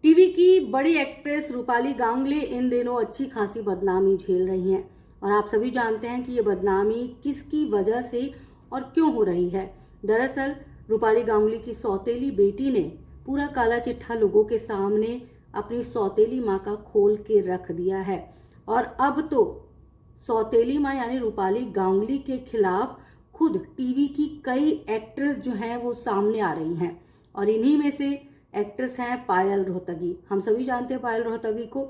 TV की बड़ी actress Rupali Ganguly इन दिनों अच्छी खासी बदनामी झेल रही हैं और आप सभी जानते हैं कि ये बदनामी किसकी वजह से और क्यों हो रही है। दरअसल रूपाली गांगुली की सौतेली बेटी ने पूरा काला चिट्ठा लोगों के सामने अपनी सौतेली माँ का खोल के रख दिया है और अब तो सौतेली माँ यानी रूपाली गांगुली के खिलाफ खुद टीवी की कई एक्ट्रेस जो हैं वो सामने आ रही हैं और इन्हीं में से एक्ट्रेस हैं पायल रोहतगी। हम सभी जानते हैं पायल रोहतगी को।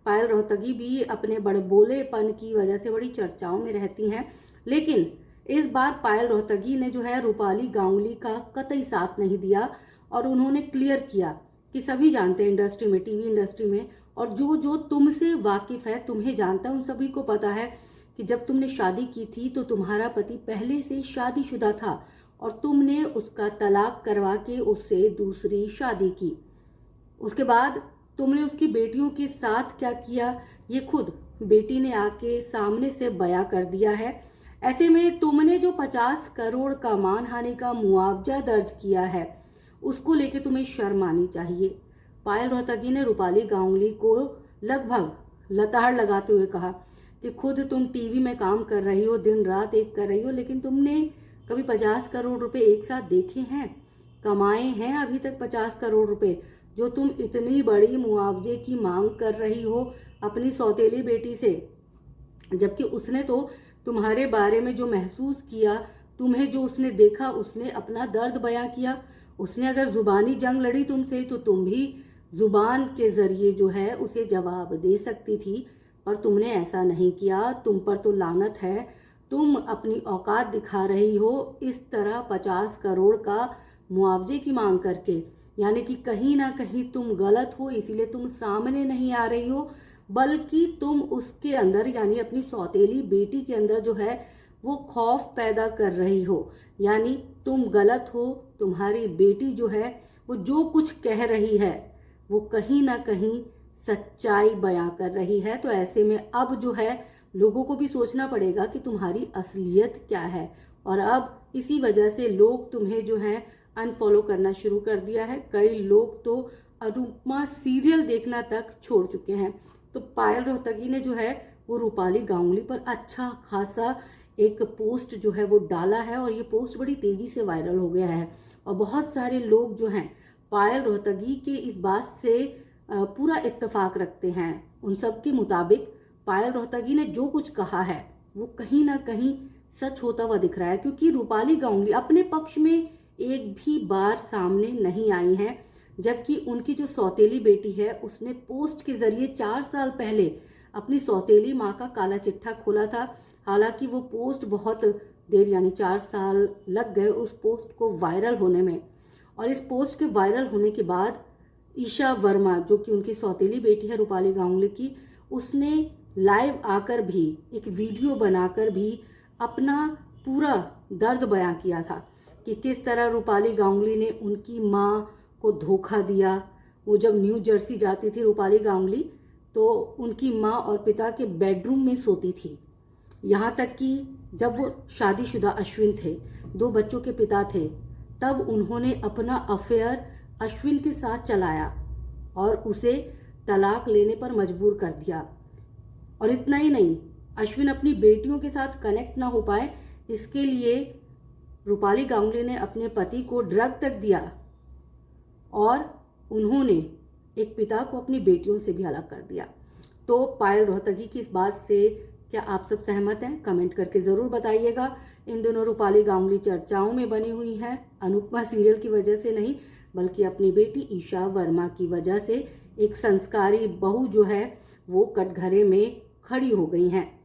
पायल रोहतगी भी अपने बड़े बोलेपन की वजह से बड़ी चर्चाओं में रहती हैं, लेकिन इस बार पायल रोहतगी ने जो है रूपाली गांगुली का कतई साथ नहीं दिया और उन्होंने क्लियर किया कि सभी जानते हैं इंडस्ट्री में, टीवी इंडस्ट्री में, और जो जो तुमसे वाकिफ है, तुम्हें जानता है, उन सभी को पता है कि जब तुमने शादी की थी तो तुम्हारा पति पहले से शादीशुदा था और तुमने उसका तलाक करवा के उससे दूसरी शादी की। उसके बाद तुमने उसकी बेटियों के साथ क्या किया ये खुद बेटी ने आके सामने से बयां कर दिया है। ऐसे में तुमने जो 50 करोड़ का मानहानि का मुआवजा दर्ज किया है उसको लेके तुम्हें शर्म आनी चाहिए। पायल रोहतगी ने रूपाली गांगुली को लगभग लताड़ लगाते हुए कहा कि खुद तुम टीवी में काम कर रही हो, दिन रात एक कर रही हो, लेकिन तुमने कभी 50 करोड़ रुपए एक साथ देखे हैं, कमाए हैं अभी तक 50 करोड़ रुपए जो तुम इतनी बड़ी मुआवजे की मांग कर रही हो अपनी सौतेली बेटी से, जबकि उसने तो तुम्हारे बारे में जो महसूस किया, तुम्हें जो उसने देखा, उसने अपना दर्द बयां किया। उसने अगर जुबानी जंग लड़ी तुमसे तो तुम भी जुबान के जरिए जो है उसे जवाब दे सकती थी, पर तुमने ऐसा नहीं किया। तुम पर तो लानत है, तुम अपनी औकात दिखा रही हो इस तरह 50 करोड़ का मुआवजे की मांग करके, यानी कि कहीं ना कहीं तुम गलत हो, इसीलिए तुम सामने नहीं आ रही हो, बल्कि तुम उसके अंदर यानी अपनी सौतेली बेटी के अंदर जो है वो खौफ पैदा कर रही हो। यानी तुम गलत हो, तुम्हारी बेटी जो है वो जो कुछ कह रही है वो कहीं ना कहीं सच्चाई बयां कर रही है। तो ऐसे में अब जो है लोगों को भी सोचना पड़ेगा कि तुम्हारी असलियत क्या है, और अब इसी वजह से लोग तुम्हें जो है अनफॉलो करना शुरू कर दिया है। कई लोग तो अनुपमा सीरियल देखना तक छोड़ चुके हैं। तो पायल रोहतगी ने जो है वो रूपाली गांगुली पर अच्छा खासा एक पोस्ट जो है वो डाला है और ये पोस्ट बड़ी तेजी से वायरल हो गया है और बहुत सारे लोग जो हैं पायल रोहतगी के इस बात से पूरा इत्तेफाक रखते हैं। उन सब के मुताबिक पायल रोहतगी ने जो कुछ कहा है वो कहीं ना कहीं सच होता हुआ दिख रहा है, क्योंकि रूपाली गांगुली अपने पक्ष में एक भी बार सामने नहीं आई है, जबकि उनकी जो सौतेली बेटी है उसने पोस्ट के जरिए 4 साल पहले अपनी सौतेली माँ का काला चिट्ठा खोला था। हालांकि वो पोस्ट बहुत देर यानी 4 साल लग गए उस पोस्ट को वायरल होने में, और इस पोस्ट के वायरल होने के बाद ईशा वर्मा जो कि उनकी सौतेली बेटी है रूपाली गांगुली की, उसने लाइव आकर भी एक वीडियो बनाकर भी अपना पूरा दर्द बयां किया था कि किस तरह रूपाली गांगुली ने उनकी माँ को धोखा दिया। वो जब न्यू जर्सी जाती थी रूपाली गांगुली तो उनकी माँ और पिता के बेडरूम में सोती थी, यहाँ तक कि जब वो शादीशुदा अश्विन थे, 2 बच्चों के पिता थे, तब उन्होंने अपना अफेयर अश्विन के साथ चलाया और उसे तलाक लेने पर मजबूर कर दिया। और इतना ही नहीं, अश्विन अपनी बेटियों के साथ कनेक्ट ना हो पाए इसके लिए रूपाली गांगुली ने अपने पति को ड्रग तक दिया और उन्होंने एक पिता को अपनी बेटियों से भी अलग कर दिया। तो पायल रोहतगी की इस बात से क्या आप सब सहमत हैं? कमेंट करके ज़रूर बताइएगा। इन दोनों रूपाली गांगुली चर्चाओं में बनी हुई है, अनुपमा सीरियल की वजह से नहीं बल्कि अपनी बेटी ईशा वर्मा की वजह से। एक संस्कारी बहू जो है वो कटघरे में खड़ी हो गई हैं।